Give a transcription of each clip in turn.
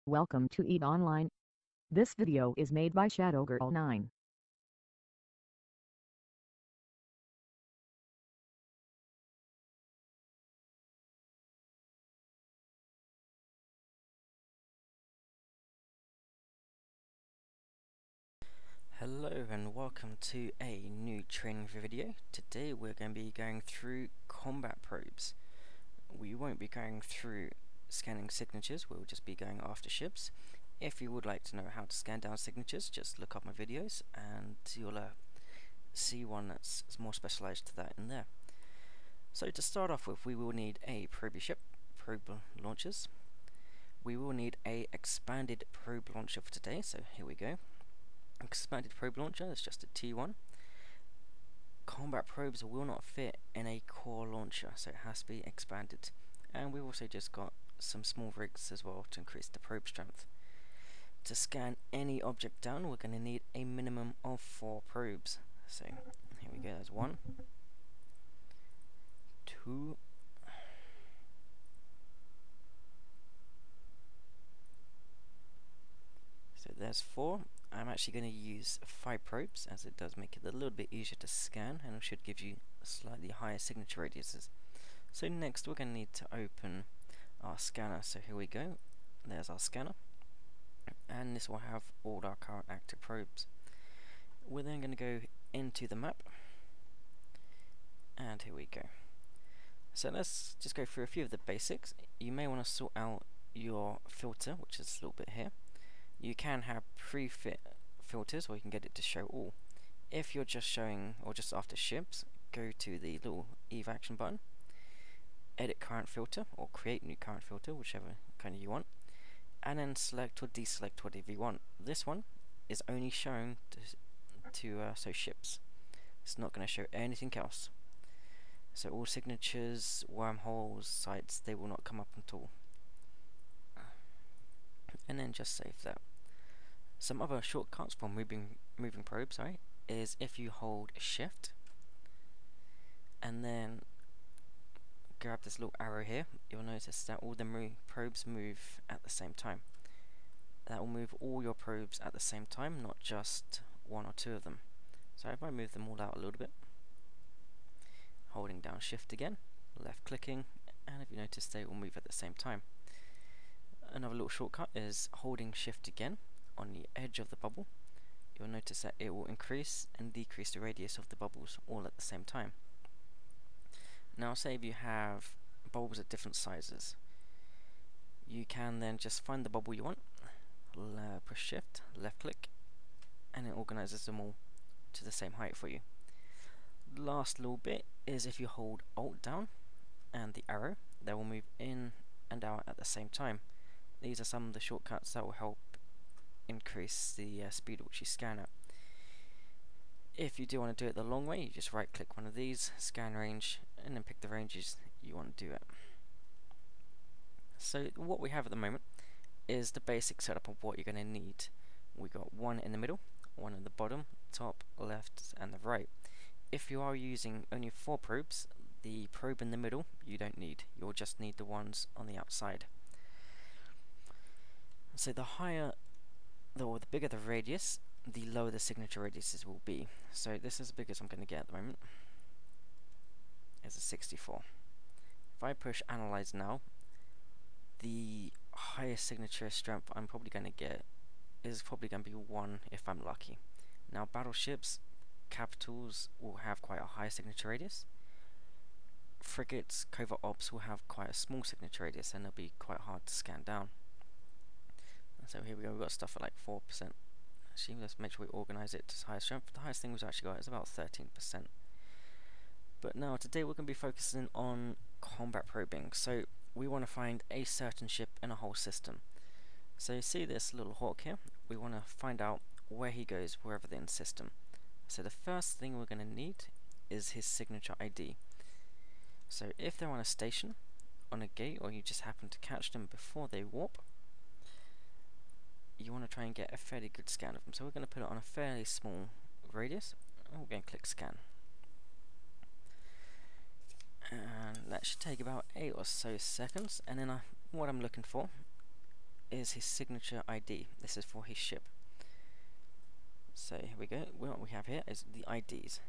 Welcome to EVE Online. This video is made by ShadowGirl9. Hello and welcome to a new training video. Today we're going to be going through combat probes. We won't be going through scanning signatures, we'll just be going after ships. If you would like to know how to scan down signatures, just look up my videos and you'll see one that's more specialized to that in there. So to start off with, we will need a probe ship, probe launchers. We will need a expanded probe launcher for today, so here we go. Expanded probe launcher is just a T1. Combat probes will not fit in a core launcher, so it has to be expanded. And we've also just got some small rigs as well to increase the probe strength. To scan any object down, we're going to need a minimum of 4 probes. So here we go, there's 1, 2, so there's 4. I'm actually going to use 5 probes, as it does make it a little bit easier to scan, and it should give you slightly higher signature radiuses. So next we're going to need to open our scanner. So here we go, there's our scanner, and this will have all our current active probes. We're then going to go into the map, and here we go. So let's just go through a few of the basics. You may want to sort out your filter, which is a little bit here. You can have pre-fit filters, or you can get it to show all. If you're just showing or just after ships, go to the little EVE action button, edit current filter or create new current filter, whichever kind of you want, and then select or deselect whatever you want. This one is only shown to show ships. It's not going to show anything else. So all signatures, wormholes, sites, they will not come up at all. And then just save that. Some other shortcuts for moving probes, is if you hold shift and then grab this little arrow here, you'll notice that all the probes move at the same time. That will move all your probes at the same time, not just 1 or 2 of them. So if I move them all out a little bit, holding down shift again, left clicking, and if you notice they all move at the same time. Another little shortcut is holding shift again on the edge of the bubble. You'll notice that it will increase and decrease the radius of the bubbles all at the same time. Now say if you have bubbles at different sizes, you can then just find the bubble you want, push shift, left click, and it organizes them all to the same height for you. Last little bit is if you hold alt down and the arrow, they will move in and out at the same time. These are some of the shortcuts that will help increase the speed at which you scan at. If you do want to do it the long way, you just right click one of these, scan range, and then pick the ranges you want to do it. So what we have at the moment is the basic setup of what you're going to need. We got 1 in the middle, 1 at the bottom, top, left, and the right. If you are using only 4 probes, the probe in the middle you don't need. You'll just need the ones on the outside. So the bigger the radius, the lower the signature radiuses will be. So this is as big as I'm going to get at the moment. It's a 64. If I push analyze now, the highest signature strength I'm probably going to get is probably going to be 1 if I'm lucky. Now battleships, capitals will have quite a high signature radius. Frigates, covert ops will have quite a small signature radius, and they'll be quite hard to scan down. So here we go, we've got stuff at like 4%. Actually, let's make sure we organize it to higher strength. The highest thing we've actually got is about 13%. But now, today we're going to be focusing on combat probing. So we want to find a certain ship in a whole system. So you see this little hawk here? We want to find out where he goes, wherever in the system. So the first thing we're going to need is his signature ID. So if they're on a station, on a gate, or you just happen to catch them before they warp, you want to try and get a fairly good scan of them. So we're going to put it on a fairly small radius, and we're going to click scan. And that should take about 8 or so seconds, and then what I'm looking for is his signature ID. This is for his ship. So here we go. What we have here is the IDs.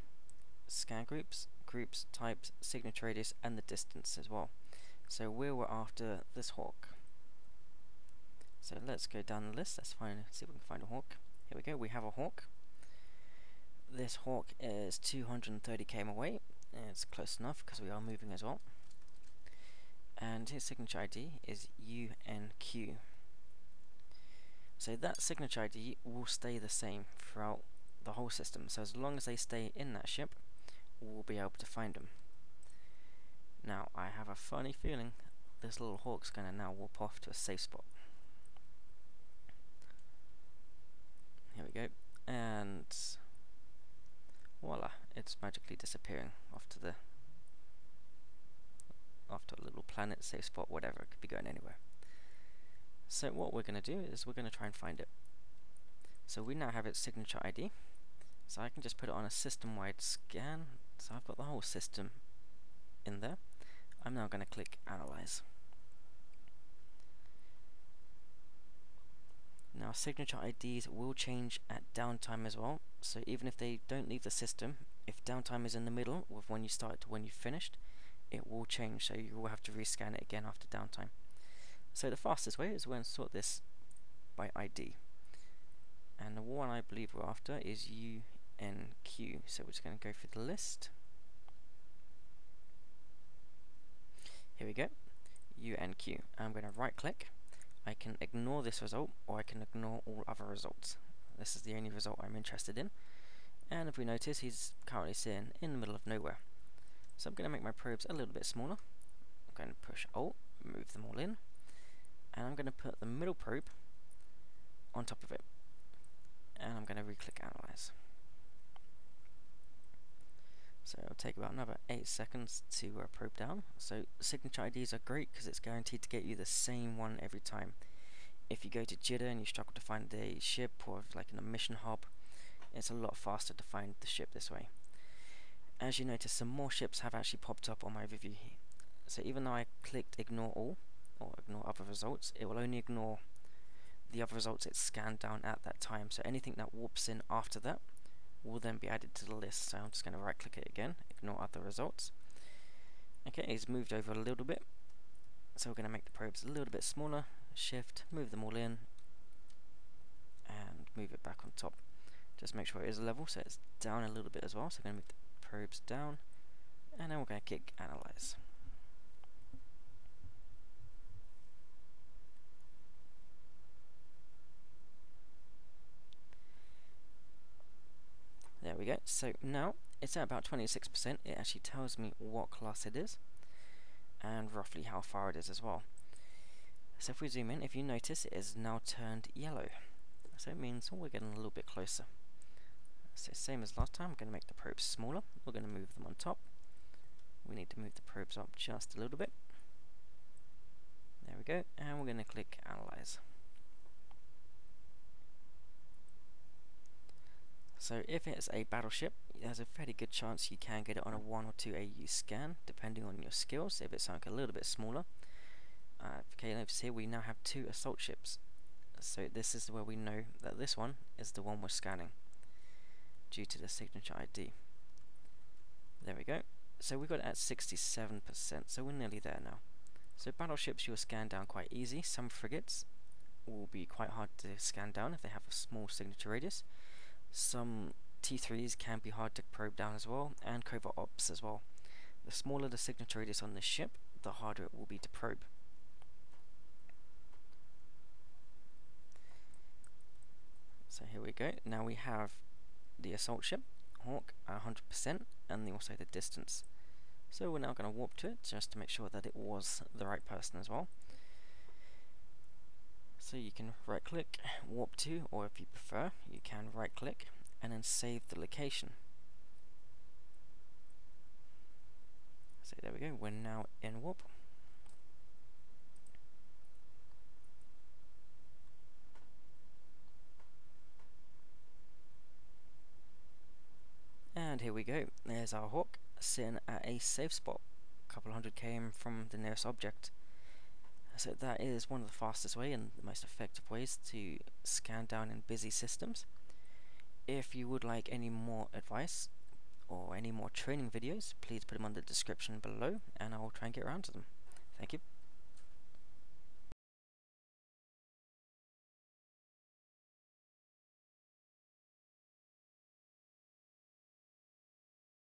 Scan groups, types, signature radius, and the distance as well. So we were after this hawk. So let's go down the list. Let's see if we can find a hawk. Here we go. We have a hawk. This hawk is 230 km away. It's close enough because we are moving as well. And his signature ID is UNQ. So that signature ID will stay the same throughout the whole system. So as long as they stay in that ship, we'll be able to find them. Now, I have a funny feeling this little hawk's going to now warp off to a safe spot. Here we go. And voila, it's magically disappearing off to a little planet, safe spot, whatever. It could be going anywhere. So what we're going to do is we're going to try and find it. So we now have its signature ID. So I can just put it on a system-wide scan. So I've got the whole system in there. I'm now going to click Analyze. Now signature IDs will change at downtime as well. So even if they don't leave the system, if downtime is in the middle with when you started to when you finished, it will change. So you will have to rescan it again after downtime. So the fastest way is we're going to sort this by ID. And the one I believe we're after is UNQ. So we're just going to go through the list. Here we go. UNQ. I'm going to right click. I can ignore this result, or I can ignore all other results. This is the only result I'm interested in. And if we notice, he's currently sitting in the middle of nowhere. So I'm going to make my probes a little bit smaller. I'm going to push Alt, move them all in. And I'm going to put the middle probe on top of it. And I'm going to re-click Analyze. So it'll take about another 8 seconds to probe down. So signature IDs are great because it's guaranteed to get you the same one every time. If you go to Jitter and you struggle to find the ship, or like in a mission hub, it's a lot faster to find the ship this way. As you notice, some more ships have actually popped up on my review here. So even though I clicked Ignore All, or Ignore Other Results, it will only ignore the other results it scanned down at that time. So anything that warps in after that will then be added to the list. So I'm just going to right click it again, ignore other results. Okay, it's moved over a little bit, so we're going to make the probes a little bit smaller, shift, move them all in, and move it back on top. Just make sure it is level, so it's down a little bit as well. So I'm going to move the probes down, and then we're going to click Analyze. There we go. So now it's at about 26%. It actually tells me what class it is and roughly how far it is as well. So if we zoom in, if you notice, it is now turned yellow. So it means we're getting a little bit closer. So same as last time, I'm going to make the probes smaller. We're going to move them on top. We need to move the probes up just a little bit. There we go. And we're going to click Analyze. So if it's a battleship, there's a fairly good chance you can get it on a 1 or 2 AU scan, depending on your skills. If it's something a little bit smaller. Okay, notice here we now have 2 assault ships. So this is where we know that this one is the one we're scanning, due to the signature ID. There we go. So we got it at 67%, so we're nearly there now. So battleships you'll scan down quite easy. Some frigates will be quite hard to scan down if they have a small signature radius. Some T3s can be hard to probe down as well, and covert ops as well. The smaller the signature radius on this ship, the harder it will be to probe. So here we go. Now we have the assault ship, Hawk, 100%, and also the distance. So we're now going to warp to it, just to make sure that it was the right person as well. So you can right click, warp to, or if you prefer, you can right click and then save the location. So there we go, we're now in warp. And here we go, there's our Hawk sitting at a safe spot, a couple 100 km from the nearest object. So that is one of the fastest way and the most effective ways to scan down in busy systems. If you would like any more advice or any more training videos, please put them on the description below and I will try and get around to them. Thank you.